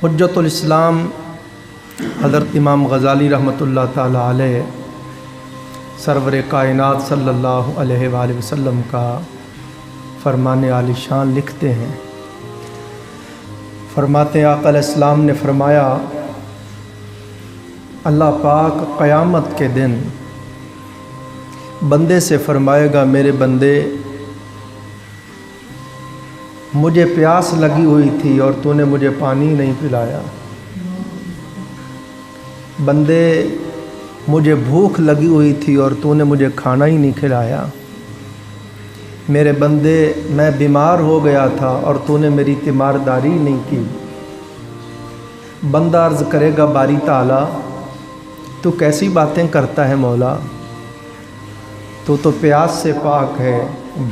حجۃ الاسلام حضرت امام غزالی رحمۃ اللہ تعالی علیہ سرور کائنات صلی اللہ علیہ وآلہ وسلم کا فرمان عالی شان لکھتے ہیں، فرماتے ہیں آقا علیہ السلام نے فرمایا اللہ پاک قیامت کے دن بندے سے فرمائے گا میرے بندے مجھے پیاس لگی ہوئی تھی اور تو نے مجھے پانی نہیں پلایا، بندے مجھے بھوک لگی ہوئی تھی اور تو نے مجھے کھانا ہی نہیں کھلایا، میرے بندے میں بیمار ہو گیا تھا اور تو نے میری تیمارداری نہیں کی۔ بندہ عرض کرے گا باری تعالیٰ تو کیسی باتیں کرتا ہے مولا، تو پیاس سے پاک ہے،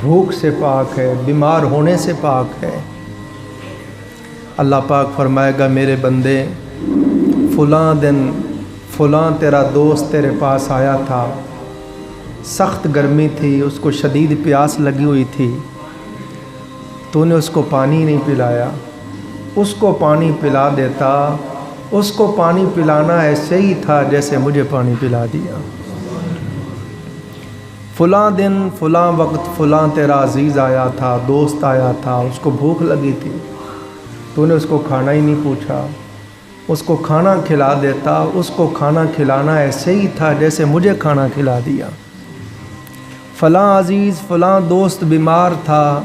بھوک سے پاک ہے، بیمار ہونے سے پاک ہے۔ اللہ پاک فرمائے گا میرے بندے فلاں دن فلاں تیرا دوست تیرے پاس آیا تھا، سخت گرمی تھی، اس کو شدید پیاس لگی ہوئی تھی، تو نے اس کو پانی نہیں پلایا، اس کو پانی پلا دیتا، اس کو پانی پلانا ایسے ہی تھا جیسے مجھے پانی پلا دیا۔ فلاں دن فلاں وقت فلاں تیرا عزیز آیا تھا، دوست آیا تھا، اس کو بھوک لگی تھی، تو نے اس کو کھانا ہی نہیں پوچھا، اس کو کھانا کھلا دیتا، اس کو کھانا کھلانا ایسے ہی تھا جیسے مجھے کھانا کھلا دیا۔ فلاں عزیز فلاں دوست بیمار تھا،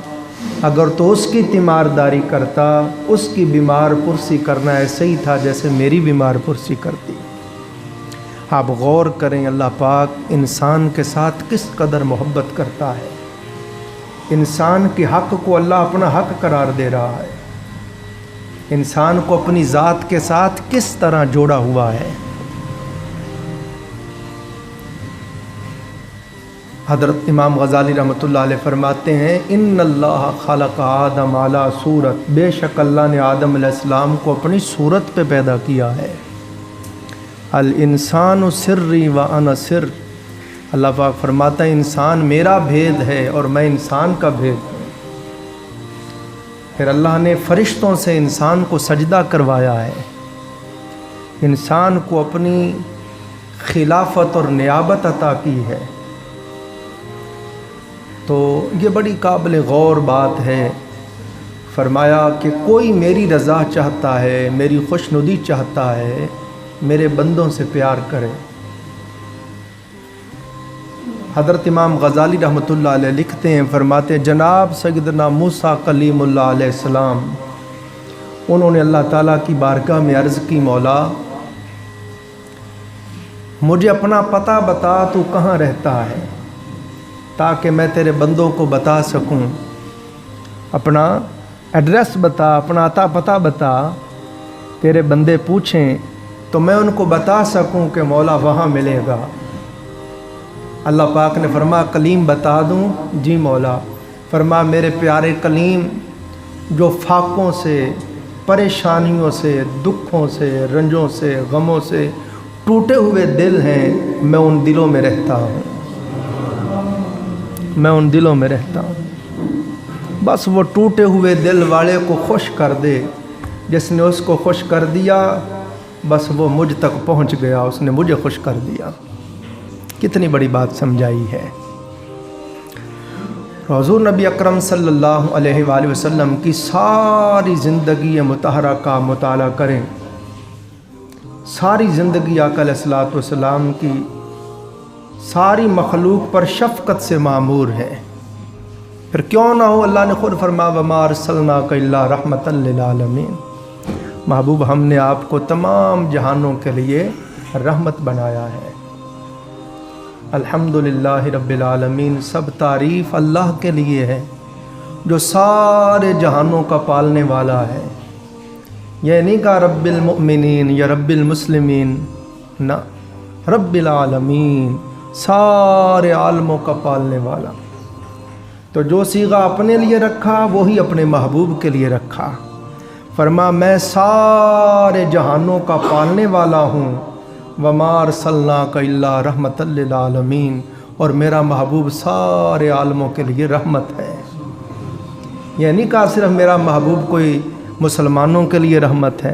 اگر تو اس کی تیمارداری کرتا، اس کی بیمار پرسی کرنا ایسے ہی تھا جیسے میری بیمار پرسی کرتی۔ آپ غور کریں اللہ پاک انسان کے ساتھ کس قدر محبت کرتا ہے، انسان کے حق کو اللہ اپنا حق قرار دے رہا ہے، انسان کو اپنی ذات کے ساتھ کس طرح جوڑا ہوا ہے۔ حضرت امام غزالی رحمۃ اللہ علیہ فرماتے ہیں ان اللہ خلق آدم علی صورت، بے شک اللہ نے آدم علیہ السلام کو اپنی صورت پہ پیدا کیا ہے۔ الانسان سری و انا سر، اللہ پاک فرماتا ہے انسان میرا بھید ہے اور میں انسان کا بھید ہوں۔ پھر اللہ نے فرشتوں سے انسان کو سجدہ کروایا ہے، انسان کو اپنی خلافت اور نیابت عطا کی ہے، تو یہ بڑی قابل غور بات ہے۔ فرمایا کہ کوئی میری رضا چاہتا ہے، میری خوشنودی چاہتا ہے، میرے بندوں سے پیار کرے۔ حضرت امام غزالی رحمۃ اللہ علیہ لکھتے ہیں، فرماتے ہیں جناب سیدنا موسیٰ کلیم اللہ علیہ السلام، انہوں نے اللہ تعالیٰ کی بارگاہ میں عرض کی مولا مجھے اپنا پتہ بتا تو کہاں رہتا ہے تاکہ میں تیرے بندوں کو بتا سکوں، اپنا ایڈریس بتا، اپنا عطا پتہ بتا، تیرے بندے پوچھیں تو میں ان کو بتا سکوں کہ مولا وہاں ملے گا۔ اللہ پاک نے فرمایا کلیم بتا دوں؟ جی مولا۔ فرمایا میرے پیارے کلیم جو فاقوں سے، پریشانیوں سے، دکھوں سے، رنجوں سے، غموں سے ٹوٹے ہوئے دل ہیں، میں ان دلوں میں رہتا ہوں، میں ان دلوں میں رہتا ہوں۔ بس وہ ٹوٹے ہوئے دل والے کو خوش کر دے، جس نے اس کو خوش کر دیا بس وہ مجھ تک پہنچ گیا، اس نے مجھے خوش کر دیا۔ کتنی بڑی بات سمجھائی ہے۔ حضور نبی اکرم صلی اللہ علیہ وآلہ وسلم کی ساری زندگی مطہرہ کا مطالعہ کریں، ساری زندگی آقا علیہ الصلوۃ والسلام کی ساری مخلوق پر شفقت سے معمور ہے۔ پھر کیوں نہ ہو، اللہ نے خود فرمایا وما ارسلناک الا رحمۃ للعالمین، محبوب ہم نے آپ کو تمام جہانوں کے لیے رحمت بنایا ہے۔ الحمدللہ رب العالمین، سب تعریف اللہ کے لیے ہے جو سارے جہانوں کا پالنے والا ہے۔ یہ نہیں کہا رب المؤمنین یا رب المسلمین، نہ، رب العالمین، سارے عالموں کا پالنے والا۔ تو جو صیغہ اپنے لیے رکھا وہی اپنے محبوب کے لیے رکھا۔ فرما میں سارے جہانوں کا پالنے والا ہوں، وما ارسلناک الا رحمۃ للعالمین، اور میرا محبوب سارے عالموں کے لیے رحمت ہے۔ یہ نہیں کہا صرف میرا محبوب کوئی مسلمانوں کے لیے رحمت ہے،